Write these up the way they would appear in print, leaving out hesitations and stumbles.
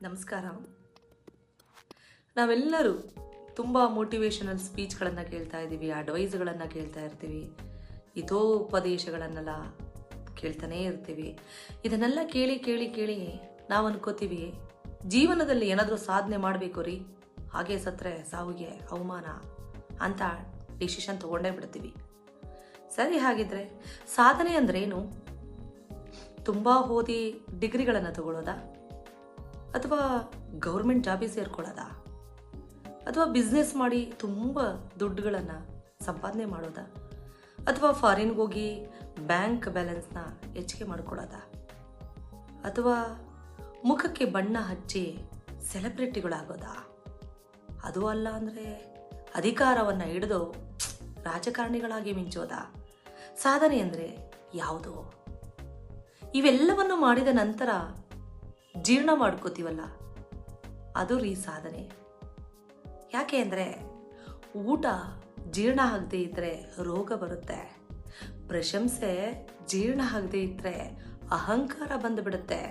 ನಮಸ್ಕಾರ. ನಾವೆಲ್ಲರೂ ತುಂಬ ಮೋಟಿವೇಶನಲ್ ಸ್ಪೀಚ್ಗಳನ್ನು ಕೇಳ್ತಾ ಇದ್ದೀವಿ, ಅಡ್ವೈಸ್ಗಳನ್ನು ಕೇಳ್ತಾ ಇರ್ತೀವಿ, ಹಿತೋಪದೇಶಗಳನ್ನೆಲ್ಲ ಕೇಳ್ತಾನೇ ಇರ್ತೀವಿ. ಇದನ್ನೆಲ್ಲ ಕೇಳಿ ಕೇಳಿ ಕೇಳಿ ನಾವು ಅನ್ಕೋತೀವಿ ಜೀವನದಲ್ಲಿ ಏನಾದರೂ ಸಾಧನೆ ಮಾಡಬೇಕು ರೀ, ಹಾಗೆ ಸತ್ರೆ ಸಾವಿಗೆ ಅವಮಾನ ಅಂತ ಡಿಸಿಷನ್ ತಗೊಂಡೇ ಬಿಡ್ತೀವಿ. ಸರಿ, ಹಾಗಿದ್ರೆ ಸಾಧನೆ ಅಂದ್ರೇನು? ತುಂಬ ಓದಿ ಡಿಗ್ರಿಗಳನ್ನು ತಗೊಳ್ಳೋದಾ, ಅಥವಾ ಗೌರ್ಮೆಂಟ್ ಜಾಬಿಗೆ ಸೇರ್ಕೊಳ್ಳೋದಾ, ಅಥವಾ ಬಿಸ್ನೆಸ್ ಮಾಡಿ ತುಂಬ ದುಡ್ಡುಗಳನ್ನು ಸಂಪಾದನೆ ಮಾಡೋದಾ, ಅಥವಾ ಫಾರಿನ್ಗೆ ಹೋಗಿ ಬ್ಯಾಂಕ್ ಬ್ಯಾಲೆನ್ಸ್ನ ಹೆಚ್ಚಿಗೆ ಮಾಡ್ಕೊಳ್ಳೋದಾ, ಅಥವಾ ಮುಖಕ್ಕೆ ಬಣ್ಣ ಹಚ್ಚಿ ಸೆಲೆಬ್ರಿಟಿಗಳಾಗೋದಾ? ಅದು ಅಲ್ಲ ಅಂದರೆ ಅಧಿಕಾರವನ್ನು ಹಿಡಿದು ರಾಜಕಾರಣಿಗಳಾಗಿ ಮಿಂಚೋದಾ? ಸಾಧನೆ ಅಂದರೆ ಯಾವುದು? ಇವೆಲ್ಲವನ್ನು ಮಾಡಿದ ನಂತರ ಜೀರ್ಣ ಮಾಡ್ಕೋತೀವಲ್ಲ, ಅದು ರೀ ಸಾಧನೆ. ಯಾಕೆ ಅಂದರೆ ಊಟ ಜೀರ್ಣ ಆಗದೆ ಇದ್ದರೆ ರೋಗ ಬರುತ್ತೆ, ಪ್ರಶಂಸೆ ಜೀರ್ಣ ಆಗದೆ ಇದ್ದರೆ ಅಹಂಕಾರ ಬಂದುಬಿಡುತ್ತೆ,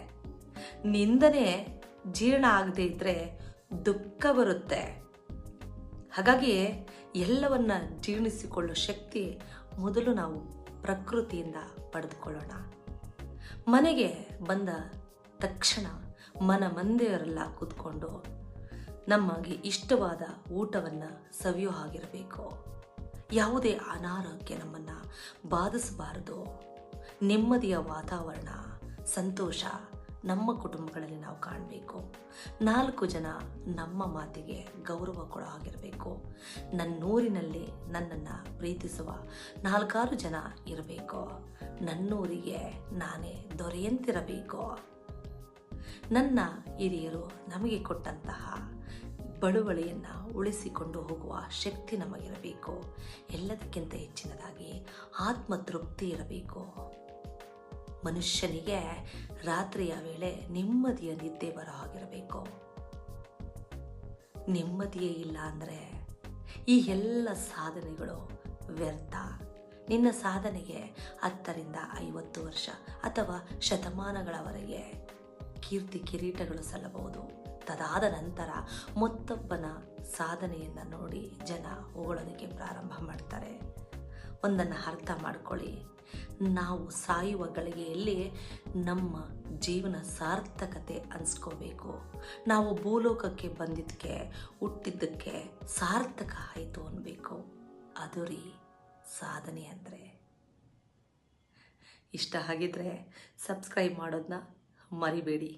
ನಿಂದನೆ ಜೀರ್ಣ ಆಗದೆ ಇದ್ದರೆ ದುಃಖ ಬರುತ್ತೆ. ಹಾಗಾಗಿ ಎಲ್ಲವನ್ನ ಜೀರ್ಣಿಸಿಕೊಳ್ಳೋ ಶಕ್ತಿ ಮೊದಲು ನಾವು ಪ್ರಕೃತಿಯಿಂದ ಪಡೆದುಕೊಳ್ಳೋಣ. ಮನೆಗೆ ಬಂದ ತಕ್ಷಣ ಮನ ಮಂದಿಯವರೆಲ್ಲ ಕೂತ್ಕೊಂಡು ನಮಗೆ ಇಷ್ಟವಾದ ಊಟವನ್ನು ಸವಿಯೋ ಹಾಗಿರಬೇಕು. ಯಾವುದೇ ಅನಾರೋಗ್ಯ ನಮ್ಮನ್ನು ಬಾಧಿಸಬಾರದು. ನೆಮ್ಮದಿಯ ವಾತಾವರಣ, ಸಂತೋಷ ನಮ್ಮ ಕುಟುಂಬಗಳಲ್ಲಿ ನಾವು ಕಾಣಬೇಕು. 4 ಜನ ನಮ್ಮ ಮಾತಿಗೆ ಗೌರವ ಕೊಡೋ ಹಾಗಿರಬೇಕು. ನನ್ನೂರಿನಲ್ಲಿ ನನ್ನನ್ನು ಪ್ರೀತಿಸುವ 4 ಜನ ಇರಬೇಕು. ನನ್ನೂರಿಗೆ ನಾನೇ ದೊರೆಯಂತಿರಬೇಕು. ನನ್ನ ಹಿರಿಯರು ನಮಗೆ ಕೊಟ್ಟಂತಹ ಬಳುವಳಿಯನ್ನು ಉಳಿಸಿಕೊಂಡು ಹೋಗುವ ಶಕ್ತಿ ನಮಗಿರಬೇಕು. ಎಲ್ಲದಕ್ಕಿಂತ ಹೆಚ್ಚಿನದಾಗಿ ಆತ್ಮತೃಪ್ತಿ ಇರಬೇಕು. ಮನುಷ್ಯನಿಗೆ ರಾತ್ರಿಯ ವೇಳೆ ನೆಮ್ಮದಿಯ ನಿದ್ದೆ ಬರೋ ಹಾಗಿರಬೇಕು. ನೆಮ್ಮದಿಯೇ ಇಲ್ಲ ಅಂದರೆ ಈ ಎಲ್ಲ ಸಾಧನೆಗಳು ವ್ಯರ್ಥ. ನಿನ್ನ ಸಾಧನೆಗೆ 10 ರಿಂದ 50 ವರ್ಷ ಅಥವಾ ಶತಮಾನಗಳವರೆಗೆ ಕೀರ್ತಿ ಕಿರೀಟಗಳು ಸಲ್ಲಬಹುದು. ತದಾದ ನಂತರ ಮತ್ತೊಬ್ಬನ ಸಾಧನೆಯನ್ನು ನೋಡಿ ಜನ ಹೊಗಳೋದಕ್ಕೆ ಪ್ರಾರಂಭ ಮಾಡ್ತಾರೆ. ಒಂದನ್ನು ಅರ್ಥ ಮಾಡ್ಕೊಳ್ಳಿ, ನಾವು ಸಾಯುವ ಗಳಿಗೆಯಲ್ಲಿ ನಮ್ಮ ಜೀವನ ಸಾರ್ಥಕತೆ ಅನ್ಸ್ಕೋಬೇಕು. ನಾವು ಭೂಲೋಕಕ್ಕೆ ಬಂದಿದ್ದಕ್ಕೆ, ಹುಟ್ಟಿದ್ದಕ್ಕೆ ಸಾರ್ಥಕ ಆಯಿತು ಅನ್ಬೇಕು. ಅದು ರೀ ಸಾಧನೆ ಅಂದರೆ. ಇಷ್ಟ ಆಗಿದ್ರೆ ಸಬ್ಸ್ಕ್ರೈಬ್ ಮಾಡೋದನ್ನ ಮರಿಬೇಡಿ.